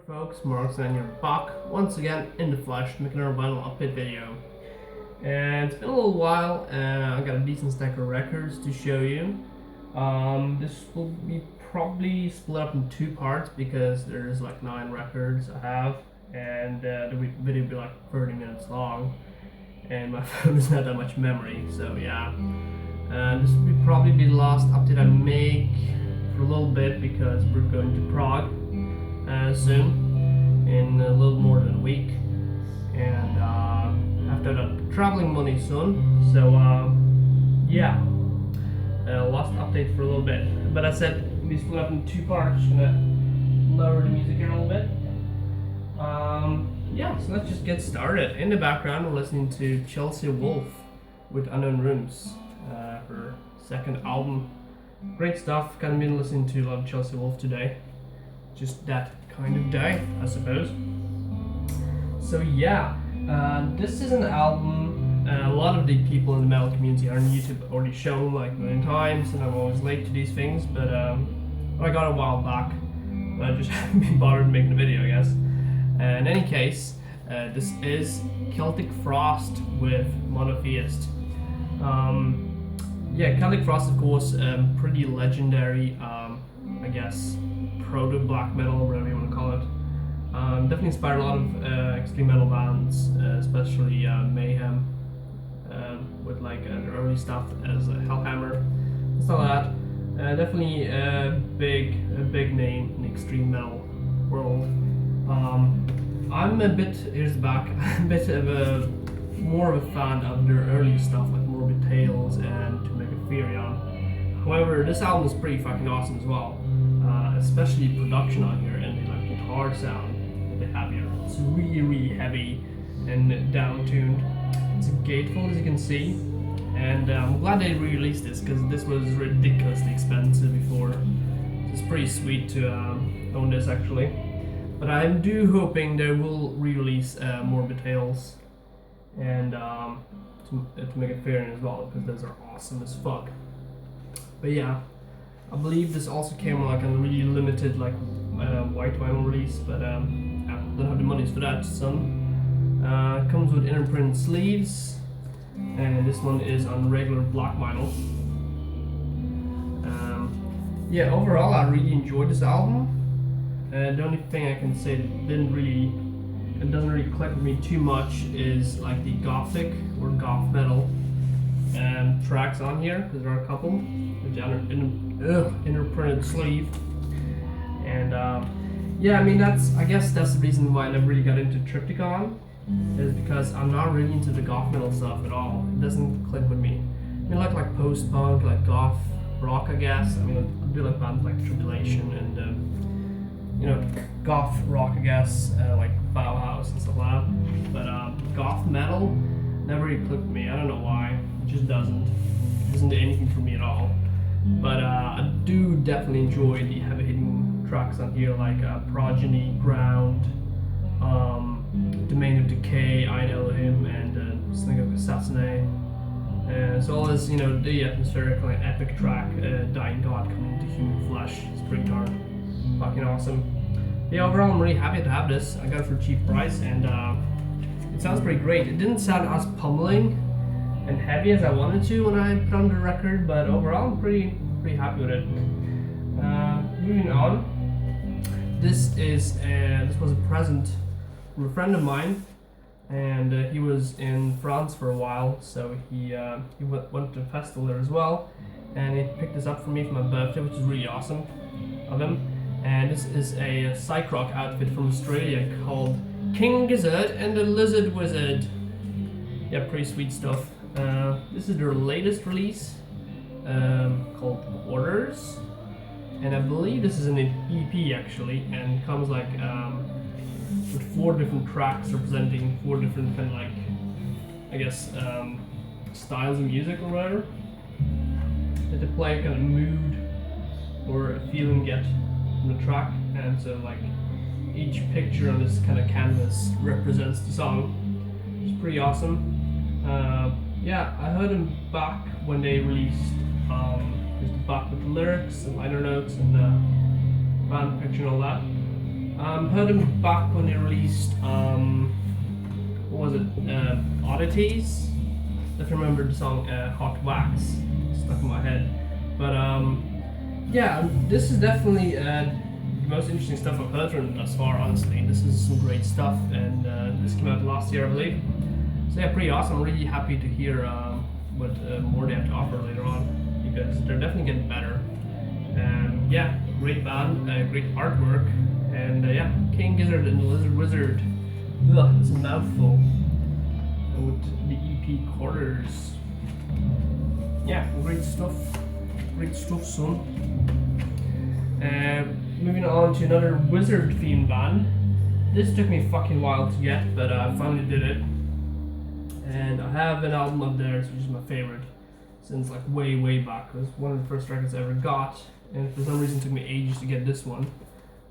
Hello folks, Marks and you're back once again in the flesh, making our vinyl update video. And it's been a little while, and I got a decent stack of records to show you. This will be probably split up in two parts because there's like 9 records I have, and the video will be like 30 minutes long, and my phone doesn't have that much memory, so yeah. This will probably be the last update I make for a little bit because we're going to Prague soon, in a little more than a week, and after that traveling money soon, so yeah, last update for a little bit. But I said we split up in two parts. Just gonna lower the music here a little bit. Yeah, so let's just get started. In the background we're listening to Wolfe with Unknown Rooms, her second album. Great stuff. Kind of been listening to a lot of Wolfe today. Just that kind of day, I suppose. So yeah, this is an album a lot of the people in the metal community on YouTube have already shown like a million times, and I'm always late to these things, but I got it a while back, but I just haven't been bothered making a video, I guess. In any case, this is Celtic Frost with Monotheist. Yeah, Celtic Frost, of course, pretty legendary, I guess, proto-black metal, or whatever you want to call it. Definitely inspired a lot of extreme metal bands, especially Mayhem, with like the early stuff as Hellhammer and stuff like that. Definitely a big name in the extreme metal world. I'm a bit, here's the back, I'm a bit of more of a fan of their early stuff like Morbid Tales and To Make a Theory on. However, this album is pretty fucking awesome as well. Especially production on here and the like guitar sound that they have here. It's really heavy and down-tuned. It's a gatefold, as you can see, and I'm glad they re-released this because this was ridiculously expensive before. It's pretty sweet to own this actually, but I'm hoping they will re-release Morbid Tales and to Make a Theory as well, because those are awesome as fuck. But yeah, I believe this also came like a really limited like white vinyl release, but I don't have the monies for that. Some comes with inner print sleeves, and this one is on regular black vinyl. Yeah, overall I really enjoyed this album. The only thing I can say that doesn't really click with me too much is like the gothic or goth metal tracks on here, because there are a couple with inner printed sleeve, and yeah, I mean I guess that's the reason why I never really got into Triptychon, is because I'm not really into the goth metal stuff at all. It doesn't click with me. I mean, like post-punk, like goth rock, I guess. I mean, I do like bands like Tribulation and you know, goth rock, I guess, like Bauhaus and stuff like that. But goth metal never really clicked with me. I don't know why. It just doesn't do anything for me at all. But I do definitely enjoy the heavy hitting tracks on here, like Progeny, Ground, Domain of Decay, I Know Him, and Sling of Assassinate. As well as, you know, the atmospheric like epic track, Dying God Coming into Human Flesh. It's pretty darn fucking awesome. Yeah, overall I'm really happy to have this. I got it for a cheap price, and it sounds pretty great. It didn't sound as pummeling and heavy as I wanted to when I put on the record, but overall I'm pretty happy with it. Moving on, this was a present from a friend of mine, and he was in France for a while, so he went to a festival there as well, and he picked this up for me for my birthday, which is really awesome of him. And this is a psych rock outfit from Australia called King Gizzard and the Lizard Wizard. Yeah, pretty sweet stuff. This is their latest release, called Orders, and I believe this is an EP actually, and comes like with 4 different tracks representing 4 different kind of like, I guess, styles of music or whatever that they play, kind of mood or a feeling get from the track, and so like each picture on this kind of canvas represents the song. It's pretty awesome. Yeah, I heard them back when they released back with the lyrics and liner notes and the band picture and all that. Heard them back when they released, what was it, Oddities? If you remember the song Hot Wax, stuck in my head. But yeah, this is definitely the most interesting stuff I've heard from them thus far, honestly. This is some great stuff, and this came out last year, I believe. So yeah, pretty awesome. I'm really happy to hear what more they have to offer later on, because they're definitely getting better. Yeah, great band, great artwork, and yeah, King Gizzard and the Lizard Wizard. Ugh, it's a mouthful. With the EP Quarters. Yeah, great stuff. Great stuff, son. Moving on to another wizard themed band. This took me a fucking while to get, but I finally did it. And I have an album of theirs, which is my favorite, since like way back. It was one of the first records I ever got, and for some reason it took me ages to get this one,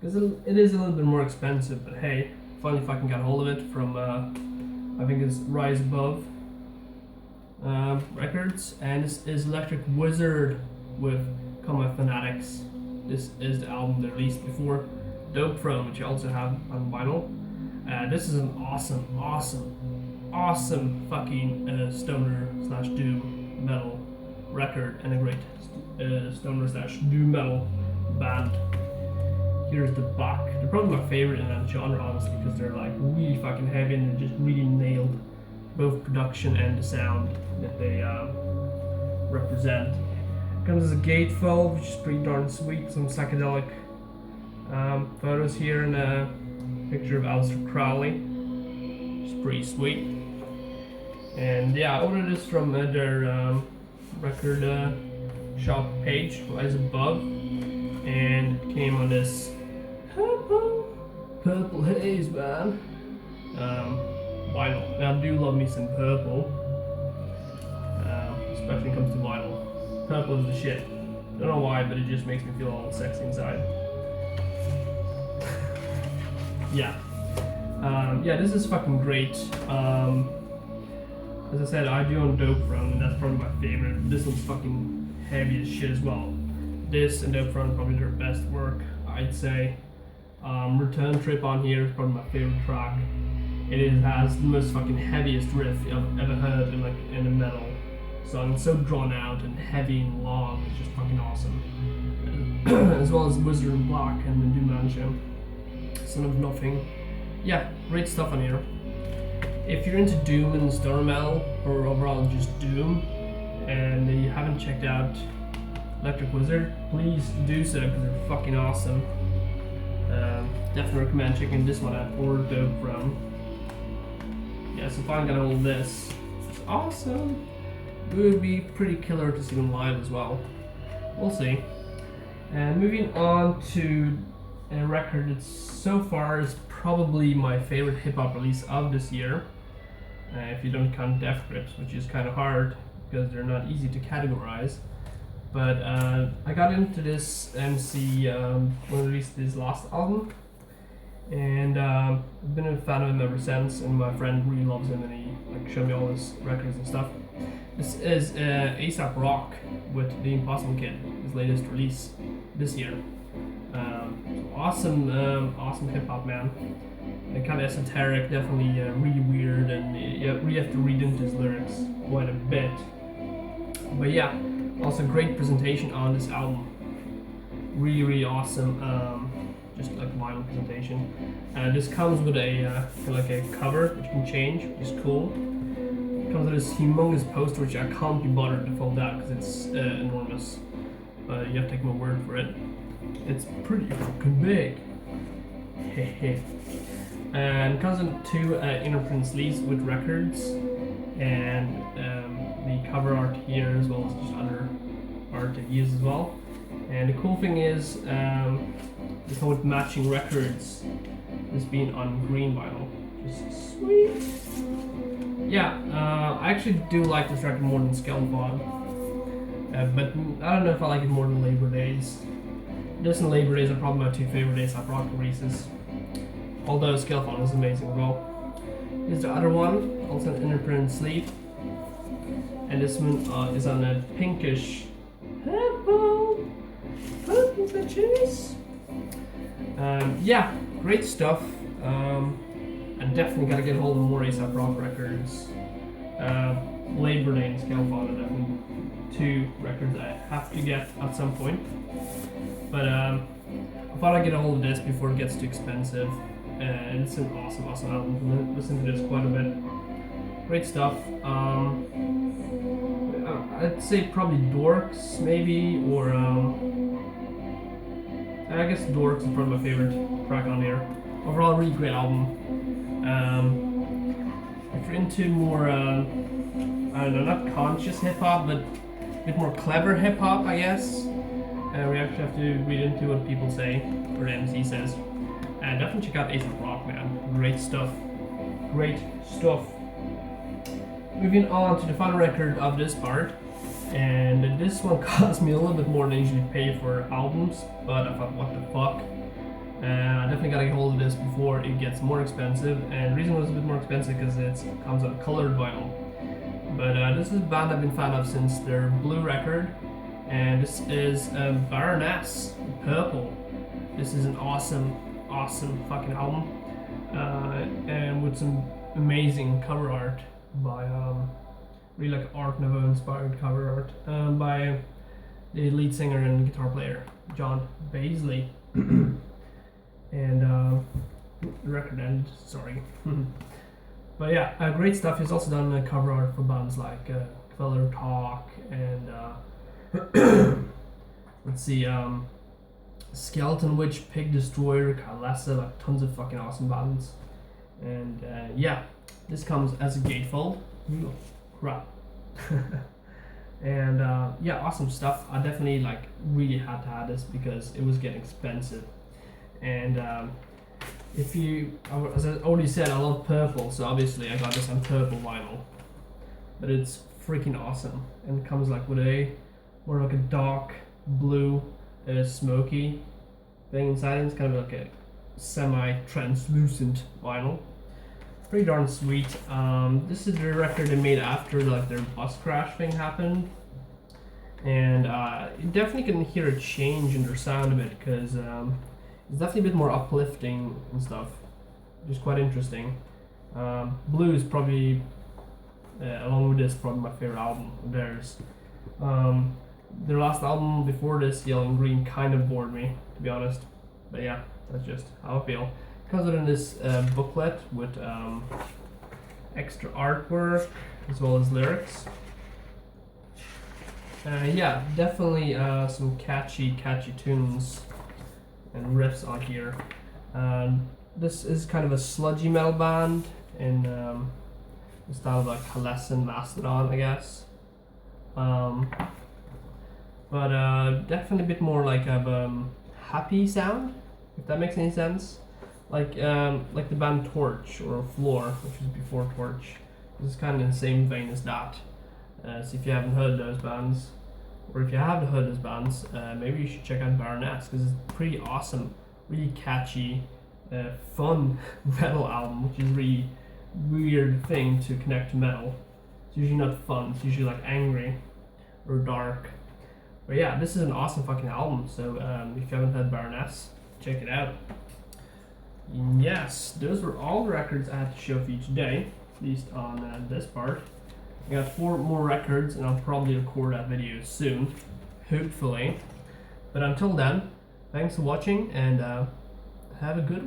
because it is a little bit more expensive. But hey, finally fucking got a hold of it from I think it's Rise Above Records, and this is Electric Wizard with Fanatics. This is the album they released before Dope From, which you also have on vinyl. This is an awesome fucking stoner slash doom metal record, and a great stoner slash doom metal band. Here's the back. They're probably my favorite in that genre, honestly, because they're like really fucking heavy and they just really nailed both production and the sound that they represent. Comes as a gatefold, which is pretty darn sweet. Some psychedelic photos here, and a picture of Aleister Crowley, which is pretty sweet. And yeah, I ordered this from their record shop page, Rise Above, and it came on this purple haze, man. Vinyl. Now I do love me some purple, especially when it comes to vinyl. Purple is the shit. Don't know why, but it just makes me feel all sexy inside. Yeah. Yeah, this is fucking great. As I said, I do own Dope From, and that's probably my favorite. This one's fucking heavy as shit as well. This and Dope From are probably their best work, I'd say. Return Trip on here is probably my favorite track. It has the most fucking heaviest riff I've ever heard in a metal song. It's so drawn out and heavy and long. It's just fucking awesome. As well as Wizard in Black and the Doom Man Show, Son of Nothing. Yeah, great stuff on here. If you're into doom and stoner metal, or overall just doom, and you haven't checked out Electric Wizard, please do so, because they're fucking awesome. Definitely recommend checking this one out, or Dope From. Yeah, so if I got all of this, it's awesome. It would be pretty killer to see them live as well. We'll see. And moving on to a record that so far is probably my favorite hip-hop release of this year. If you don't count Death Grips, which is kind of hard because they're not easy to categorize. But I got into this MC when he released his last album, and I've been a fan of him ever since, and my friend really loves him, and he showed me all his records and stuff. This is Aesop Rock with The Impossible Kid, his latest release this year. Awesome hip hop, man. Kind of esoteric, definitely really weird, and you really have to read into his lyrics quite a bit. But yeah, also great presentation on this album. Really awesome, just like vinyl presentation. This comes with a cover which you can change, which is cool. It comes with this humongous poster which I can't be bothered to fold out because it's enormous. But you have to take my word for it. It's pretty fucking big. And it comes in two inner print sleeves with records, and the cover art here, as well as just other art it uses as well. And the cool thing is, this one with matching records, this being on green vinyl, just sweet. Yeah, I actually do like this record more than Skeleton, but I don't know if I like it more than Labor Days. This and Labor Days are probably my two favorite Aesop Rock releases. Although Skeleton is amazing as well. Here's the other one, also an inner print sleeve. And this one is on a pinkish purple bitches. Yeah, great stuff. I definitely gotta get hold of more Aesop Rock records. Labor Day and Scalefather are definitely two records I have to get at some point. But I thought I'd get a hold of this before it gets too expensive. And it's an awesome album. I listened to this quite a bit. Great stuff. I'd say probably Dorks, maybe, or I guess Dorks is probably my favorite track on here. Overall, really great album. If you're into more, I don't know, not conscious hip hop, but a bit more clever hip hop, I guess. We actually have to read into what people say, or the MC says. Definitely check out Aesop Rock, man. Great stuff. Great stuff. Moving on to the final record of this part. And this one cost me a little bit more than I usually pay for albums, but I thought, what the fuck? I definitely gotta get hold of this before it gets more expensive. And the reason it was a bit more expensive because it comes on colored vinyl. But this is a band I've been a fan of since their Blue record. And this is Baroness, Purple. This is an awesome fucking album. And with some amazing cover art by really like Art Nouveau inspired cover art by the lead singer and guitar player John Baisley. And the record ended, sorry. But yeah, great stuff. He's also done cover art for bands like Feller Talk and let's see, Skeleton Witch, Pig Destroyer, Kalesa, like tons of fucking awesome bands. And yeah, this comes as a gatefold. Ooh, crap. And yeah, awesome stuff. I definitely like really had to have this because it was getting expensive. And if you, as I already said, I love purple, so obviously I got this on purple vinyl. But it's freaking awesome, and it comes like with a more like a dark blue, smoky thing inside. It's kind of like a semi-translucent vinyl. Pretty darn sweet. This is the record they made after like their bus crash thing happened, and you definitely can hear a change in their sound a bit because it's definitely a bit more uplifting and stuff, which is quite interesting. Blue is probably, along with this, probably my favorite album of theirs. Their last album before this, Yellow and Green, kind of bored me, to be honest. But yeah, that's just how I feel. It comes in this booklet with extra artwork as well as lyrics. Yeah, definitely some catchy tunes and riffs on here. This is kind of a sludgy metal band in the style of like Kalesa and Mastodon, I guess. But definitely a bit more like a happy sound, if that makes any sense. Like the band Torch or Floor, which was before Torch. This is kind of in the same vein as that. So if you haven't heard those bands, or if you have heard those bands, maybe you should check out Baroness because it's pretty awesome, really catchy, fun metal album, which is a really weird thing to connect to metal. It's usually not fun, it's usually like angry or dark. But yeah, this is an awesome fucking album, so if you haven't heard Baroness, check it out. Yes, those were all the records I had to show for you today, at least on this part. I got 4 more records, and I'll probably record that video soon, hopefully. But until then, thanks for watching, and have a good one.